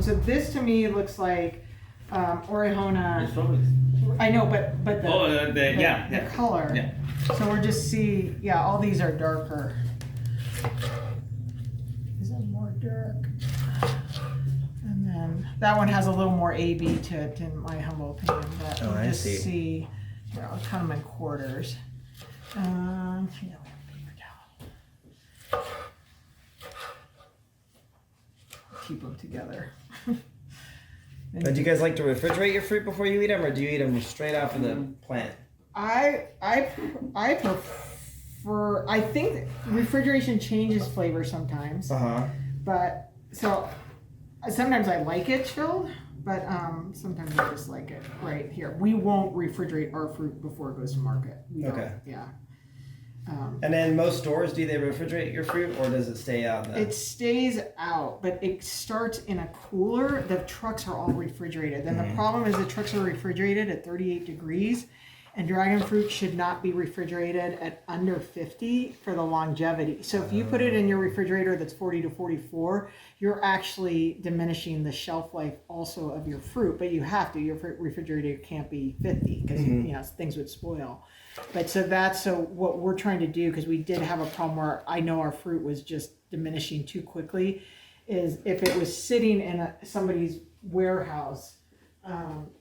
So this to me looks like Orejona. It's probably. I know, but the the color. Yeah. So we're just all these are darker. Is it more dark? And then that one has a little more AB to it, in my humble opinion. But I just see. Here, I'll cut them in quarters. Yeah, paper towel. Keep them together. Do you guys like to refrigerate your fruit before you eat them, or do you eat them straight off of the plant? I prefer. I think refrigeration changes flavor sometimes. But so sometimes I like it chilled, but sometimes I just like it right here. We won't refrigerate our fruit before it goes to market. We don't. Yeah. And then most stores, do they refrigerate your fruit, or does it stay out? It stays out, but it starts in a cooler. The trucks are all refrigerated. Then the problem is the trucks are refrigerated at 38 degrees, and dragon fruit should not be refrigerated at under 50 for the longevity. So if you put it in your refrigerator that's 40 to 44, you're actually diminishing the shelf life also of your fruit, but you have to. Your refrigerator can't be 50 because things would spoil. But so what we're trying to do, because we did have a problem where I know our fruit was just diminishing too quickly, is if it was sitting in somebody's warehouse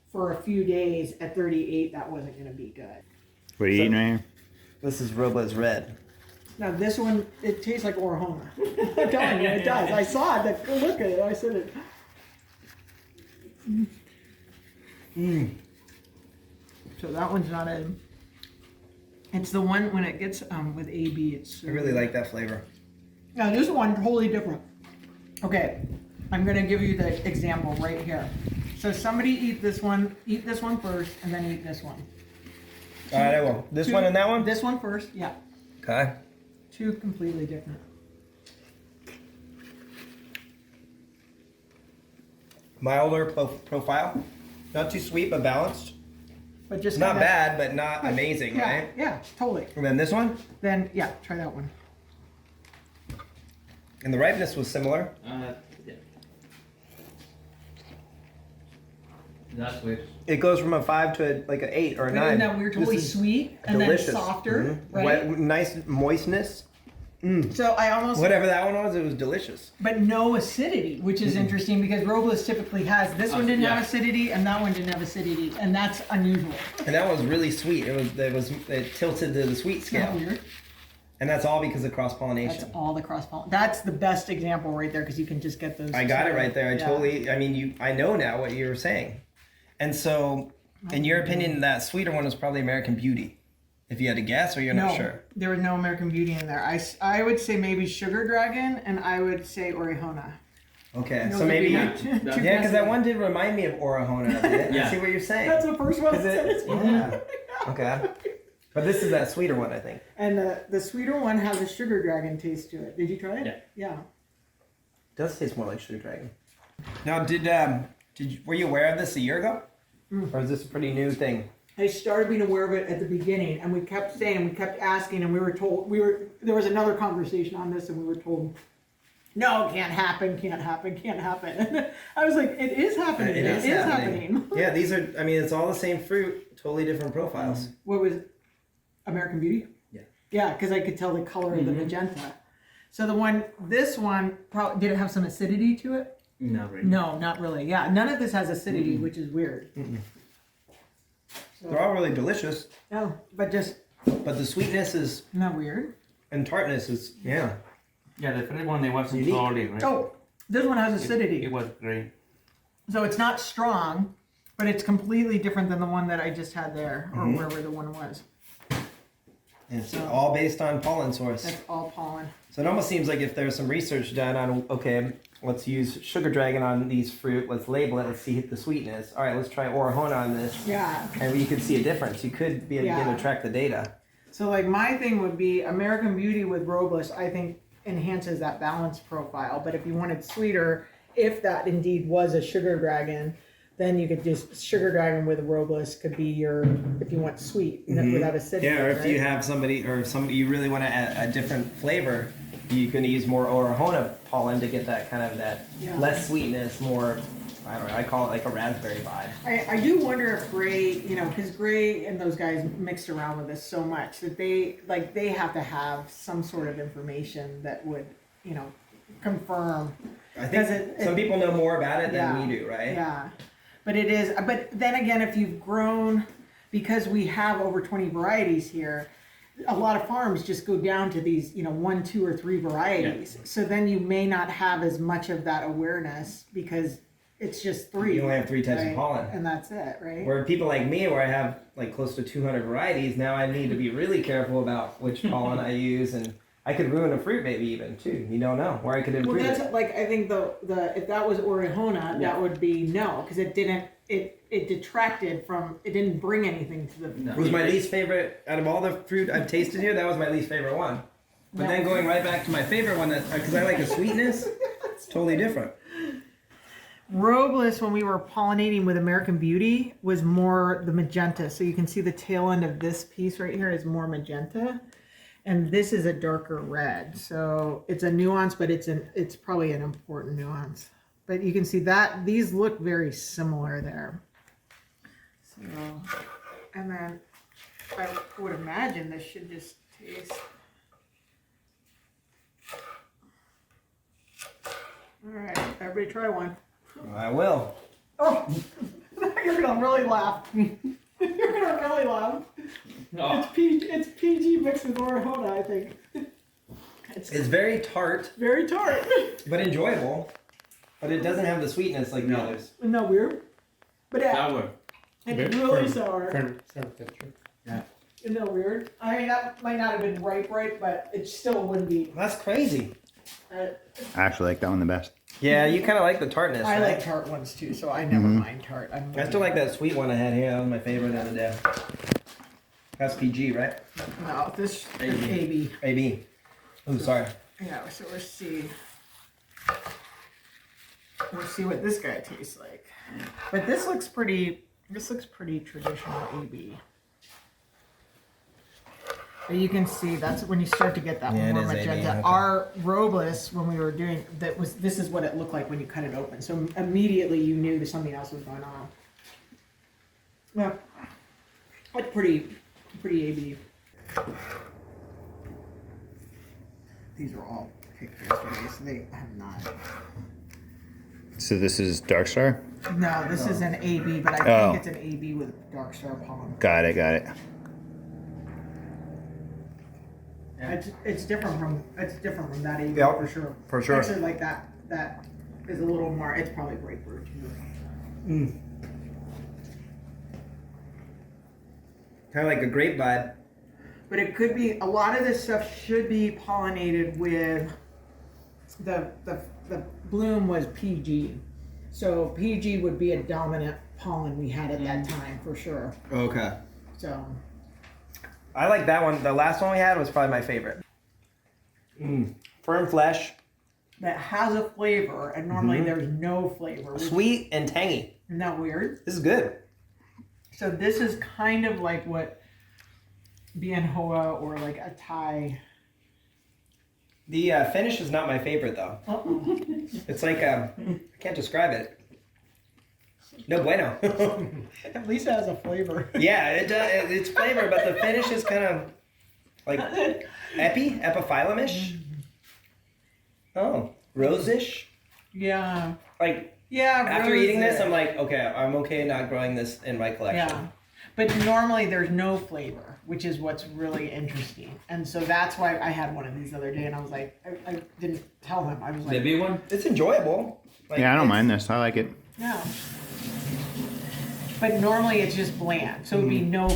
for a few days at 38, that wasn't going to be good. What are you eating right here? This is Robles Red. Now this one, it tastes like Orejona. I'm telling you, it does. I saw it. Look at it. I said it. So that one's not a... It's the one when it gets with AB. It's. I really like that flavor. Now this one totally different. Okay, I'm gonna give you the example right here. So somebody eat this one first, and then eat this one. All right, I will. This one and that one. This one first, yeah. Okay. Two completely different. Milder profile, not too sweet but balanced. But just not bad, but not amazing, yeah, right? Yeah, totally. And then this one? Then, yeah, try that one. And the ripeness was similar. Yeah. That's weird. It goes from a 5 to like an 8 or a 9. Isn't that weird? Totally sweet and delicious. Then softer, right? Wet, nice moistness. So I almost... Whatever that one was, it was delicious. But no acidity, which is interesting because Robles typically has... This one didn't have acidity and that one didn't have acidity, and that's unusual. And that was really sweet. It tilted to the sweet scale. Isn't that weird? And that's all because of cross-pollination. That's all the cross-pollination. That's the best example right there because you can just get those... I got it right there. I know now what you were saying. And so, in your opinion, that sweeter one was probably American Beauty. If you had to guess, or you're not sure? There was no American Beauty in there. I would say maybe Sugar Dragon, and I would say Orejona. Okay, so maybe... Yeah, because that one did remind me of Orejona. I see what you're saying. That's the first one. Okay. But this is that sweeter one, I think. And the sweeter one has a Sugar Dragon taste to it. Did you try it? Yeah. It does taste more like Sugar Dragon. Now, were you aware of this a year ago? Or is this a pretty new thing? I started being aware of it at the beginning, and we kept asking, and we were told, there was another conversation on this, and we were told, no, can't happen. I was like, it is happening. It is happening. Yeah, these are, it's all the same fruit, totally different profiles. What was American Beauty? Yeah. Yeah, because I could tell the color of the magenta. So this one, did it have some acidity to it? Not really. No, not really. Yeah, none of this has acidity, which is weird. So, they're all really delicious. Oh, but the sweetness is... Isn't that weird? And tartness is, Yeah, the first one, they wasn't salty, right? Oh, this one has acidity. It was great. So it's not strong, but it's completely different than the one that I just had there, or wherever the one was. It's all based on pollen source. That's all pollen. So it almost seems like if there's some research done on, okay, let's use Sugar Dragon on these fruit, let's label it, let's see the sweetness. All right, let's try Orejona on this. Yeah. And you could see a difference. You could be able to begin to track the data. So like my thing would be American Beauty with Robles, I think enhances that balance profile. But if you wanted sweeter, if that indeed was a Sugar Dragon, then you could just Sugar Dragon with Robles could be your, if you want sweet without acidity. Yeah, or if you have somebody you really want to add a different flavor, you're going to use more Orahona pollen to get that kind of that Yeah. less sweetness, more, I don't know, I call it like a raspberry vibe. I do wonder if Gray, you know, because Gray and those guys mixed around with this so much that they have to have some sort of information that would, you know, confirm. I think some people know more about it than we do, right? Yeah, but it is. But then again, if you've grown, because we have over 20 varieties here, a lot of farms just go down to these, you know, 1, 2, or 3 varieties. Yeah. So then you may not have as much of that awareness because it's just 3. You only have 3 types of pollen, and that's it, right? Where people like me, where I have like close to 200 varieties, now I need to be really careful about which pollen I use, and I could ruin a fruit maybe even too. You don't know where I could improve. Well, that's like I think the if that was Orahona, that would be no, because it didn't. It detracted from. It didn't bring anything to the. No. It was my least favorite out of all the fruit I've tasted here. That was my least favorite one. But then going right back to my favorite one, that because I like the sweetness, it's totally different. Robles, when we were pollinating with American Beauty, was more the magenta. So you can see the tail end of this piece right here is more magenta. And this is a darker red. So it's a nuance, but it's probably an important nuance. But you can see that these look very similar there. So, and then I would imagine this should just taste. All right, everybody try one. I will. Oh, you're gonna really laugh. You're gonna really laugh. No. It's PG mixed with Orahona, I think. It's very tart. Very tart. But enjoyable. But it doesn't have the sweetness like the others. Isn't that weird? But sour. It's really sour. Yeah. Isn't that weird? I mean, that might not have been ripe, but it still wouldn't be. That's crazy. I actually like that one the best. Yeah, you kind of like the tartness. I right? like tart ones too, so I never mind tart. I still like that sweet one I had here. That was my favorite the other day. That's PG, right? No, this is AB. AB. Oh, sorry. Yeah, so let's see. We'll see what this guy tastes like. But this looks pretty traditional AB. But you can see that's when you start to get that more magenta. AB, okay. Our Robles, when we were doing this is what it looked like when you cut it open. So immediately you knew that something else was going on. Yeah, that's pretty AB. These are all picked yesterday, so they have not. So this is Dark Star? No, this is an AB, but I think it's an AB with Dark Star pollen. Got it. It's different from that AB Yep, for sure. for sure. Actually, like that is a little more. It's probably grapefruit too. Kind of like a grape vibe. But it could be a lot of this stuff should be pollinated with the bloom was PG, so PG would be a dominant pollen we had at that time for sure. Okay. So. I like that one. The last one we had was probably my favorite. Firm flesh. That has a flavor, and normally there's no flavor. Sweet and tangy. Isn't that weird? This is good. So this is kind of like what Bien Hoa or like a Thai. The finish is not my favorite though. It's like, I can't describe it. No bueno. At least it has a flavor. Yeah, it does. It's flavor, but the finish is kind of like epiphyllum-ish. Oh, rose-ish. Yeah. Like, yeah. after eating this, I'm like, okay, I'm okay not growing this in my collection. Yeah. But normally there's no flavor, which is what's really interesting. And so that's why I had one of these the other day, and I was like, I didn't tell him. I was like, Maybe one? It's enjoyable. Like, Yeah, I don't mind this. I like it. yeah. But normally it's just bland, so it would be no